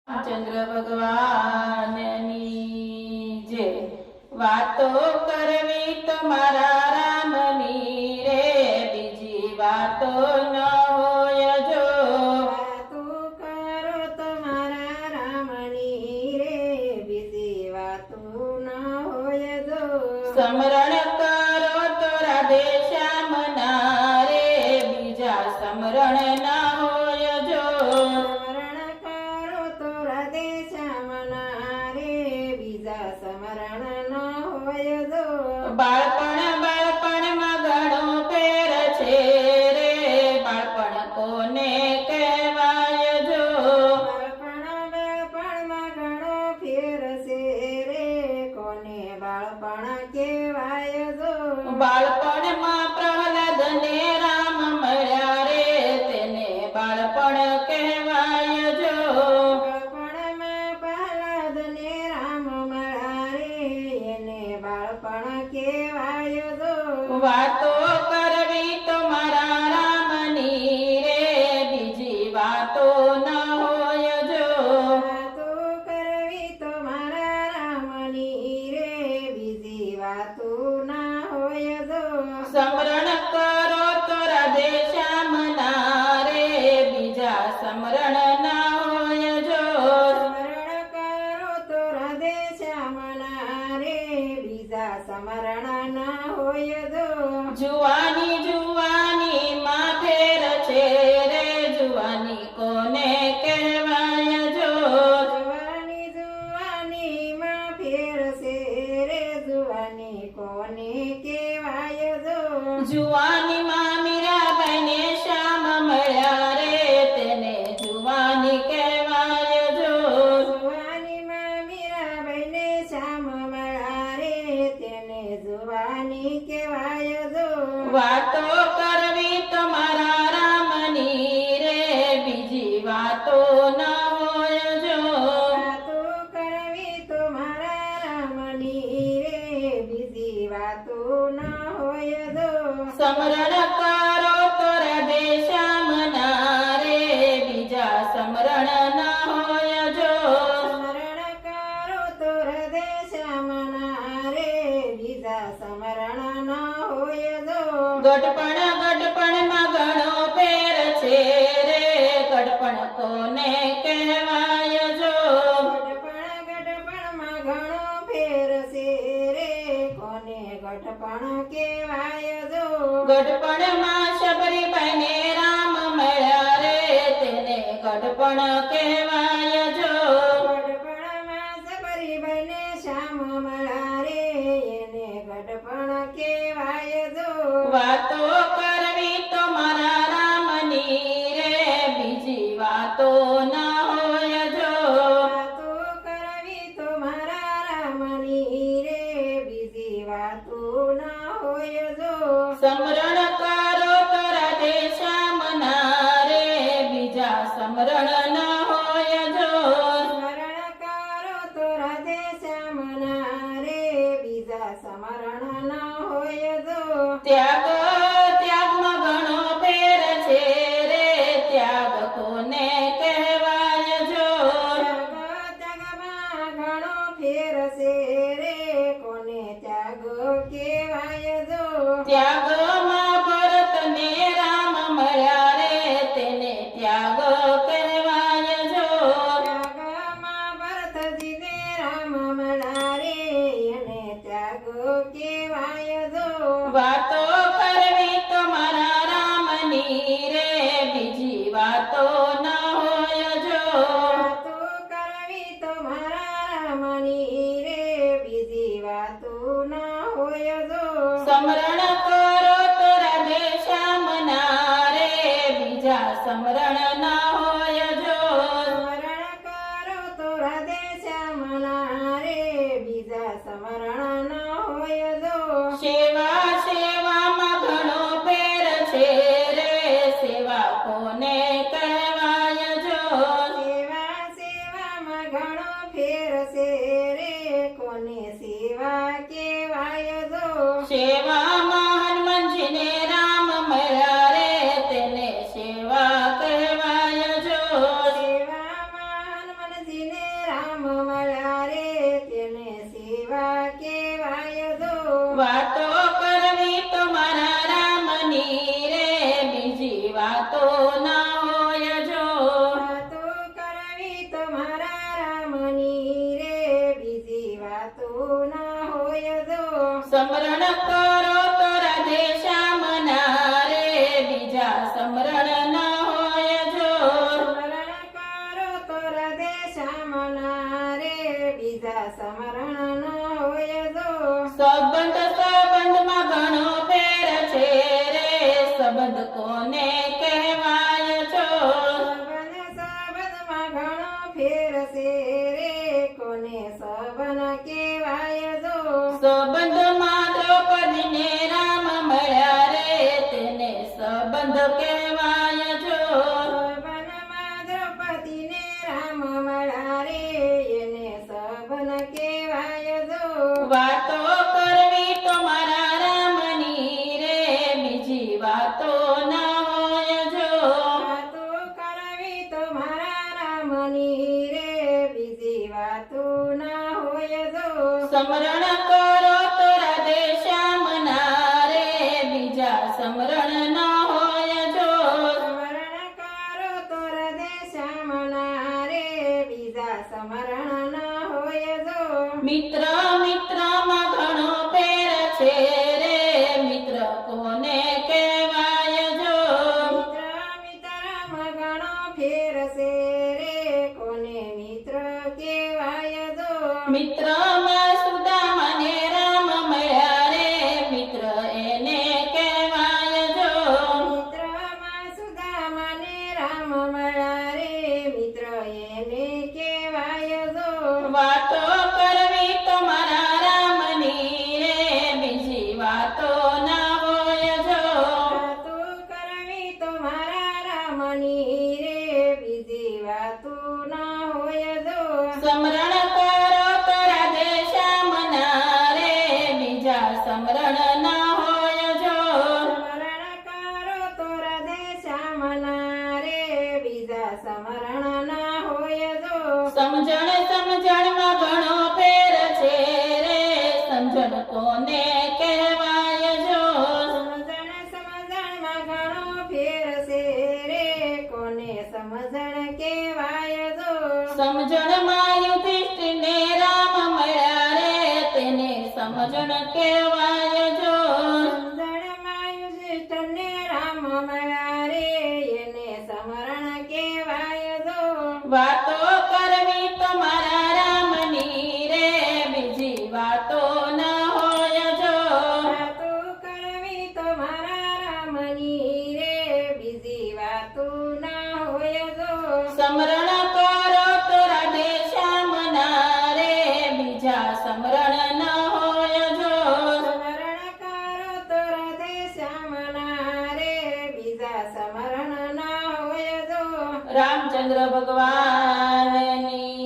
ચંદ્ર ભગવાનની જય। વાતો કરવી તમારા રામની રે, બીજી વાતો ન હોય જો। વાતો કરો તમારા રામની રે, બીજી વાતો ન હોય જો। સ્મરણ કરો તો રાધે શ્યામના રે, બીજા સ્મરણ ના હોય જો। સ્મરણ કરો તો રાધે શ્યામના રે, બીજા સ્મરણ ન હોય જો। બાળપણમાં ઘણો ફેર છે રે, બાળપણ કોને કહેવાય જો। બાળપણમાં ઘણો ફેર છે રે, કોને બાળપણ કહેવાય જો। બાળપણમાં પ્રહલાદ ને રામ મળ્યા રે, તેને બાળપણ કહેવાય જો। બાળપણમાં પ્રહલાદ ને રામ મળ્યા રે, એને બાળપણ કહેવાય જો। વાતો કરવી તો મારા રામની રે, બીજી વાતો ન હોય જો। વાતો કરવી તો મારા રામની રે, બીજી વાતો ના હોય જો। સ્મરણ કરો તો રાધે શ્યામના રે, બીજા સ્મરણ ના હોય જો। સ્મરણ કરો તો રાધે શ્યામના રે, બીજા સ્મરણ ના હોય જો। જુવાની માં ફેર છે રે, જુવાની કોને કહેવાય જો। જુવાની માં ફેર છે રે, જુવાની કોને કહેવાય જો। જુવાની માં મીરાબાઈ ને શ્યામ મળ્યા રે, તેને જુવાની કહેવાય જો। જુવાની માં મીરાબાઈ ને શ્યામ મળ્યા રે, તેને જુવાની કહેવાય જો। વાતો કરવી તમારા રામની રે, બીજી વાતો ન હોય જો। વાતો કરવી તો મારા રામની રે, બીજી વાતો ના હોય જો। સ્મરણ કરો તો રાધે શ્યામના રે, બીજા સ્મરણ ના હોય જો। સ્મરણ કરો તો હૃદય શ્યામના રે, બીજા સ્મરણ ન હોય જો। ગઢપણમાં ઘણો ફેર છે રે, ગઢપણ કોને કહેવાય જો। ગઢપણમાં ઘણો ફેર છે રે, કોને ગઢપણ કહેવાય જો। ગઢપણમાં શબરીબાઈ ને રામ મળ્યા રે, તેને ગઢપણ કહેવાય જો। ગઢપણમાં સબરીબાઈ ને શ્યામ મળ્યા રે, એને ગઢપણ કહેવાય જો। વાતો કરવી તો મારા રામની રે, બીજી વાતો ના હોય જો। વાતો કરવી તો મારા રામની રે, બીજી વાતો ના હોય જો। સ્મરણ કરો તો રાધે શ્યામના રે, બીજા સ્મરણ ના હોય તમારા રામની રે બીજી વાતો ના હોય જો સમરણ કરો તો રાધે શ્યામના રે બીજા સમરણ ન હોય જો સ્મરણ કરો તો રાધે શ્યામના રે બીજા સ્મરણ ન હોય જો સંબંધમાં ઘણો ફેર છે રે સંબંધ કોને કહેવાય છો સંબંધમાં ઘણો ફેર છે રે કોને સંબંધ કહેવાય જો સંબંધમાં દ્રૌપદીને રામ મળ્યા રે તેને સંબંધ કહેવાય છો સંબંધમાં દ્રૌપદીને રામ મળ્યા રે એને સંબંધ કહેવાય જો વાતો કરવી તો મારા રામની રે બીજી વાતો ન હોય જો વાતો કરવી તો મારા રામની રે બીજી વાતો ના હોય જો સમરણ કરો તો રાધે શ્યામના રે બીજા સમરણ ન હોય જો સ્મરણ કરો તો હૃદય શ્યામના રે બીજા સ્મરણ ના હોય જો મિત્ર મિત્રમાં ઘણો ફેર છે રે મિત્ર કોને કહેવાય જો મિત્રમાં ઘણો ફેર છે રે કોને મિત્ર કહેવાય જો મિત્રમાં સુદામાને રામ મળ્યા રે મિત્ર એને કહેવાય જો મિત્રમાં સુદામાને રામ મળ્યા રે મિત્ર એને કહેવાય જો વાતો કરવી તો મારા રામની રે બીજી વાતો ન હોય જો વાતો કરવી તો મારા રામની રે બીજી વાતો ના હોય જો સમરણ કરો તો રાધે શ્યામના રે બીજા સમરણ ન હોય જો સ્મરણ કરો તો હૃદય શ્યામના રે બીજા સ્મરણ ના હોય જો સમજણમાં ઘણો ફેર છે રે સમજણ કોને કહેવાય જો સમજણમાં ઘણો ફેર છે રે કોને સમજણ કહેવાય જો સમજણમાં યુધિષ્ઠિરને રામ મળ્યા રે તેને સમજણ કહેવાય જો સમજણમાં યુધિષ્ઠિરને રામ મળ્યા રે એને સ્મરણ કહેવાય જો વાતો કરવી તો મારા રામની રે બીજી વાતો ન હોય જો વાતો કરવી તો મારા રામની રે બીજી વાતો ના હોય જો સમરણ કરો તો રાધે શ્યામના રે બીજા સમરણ ન હોય જો સ્મરણ કરો તો હૃદય શ્યામના રે બીજા સ્મરણ ના હોય જો રામચંદ્ર ભગવાનની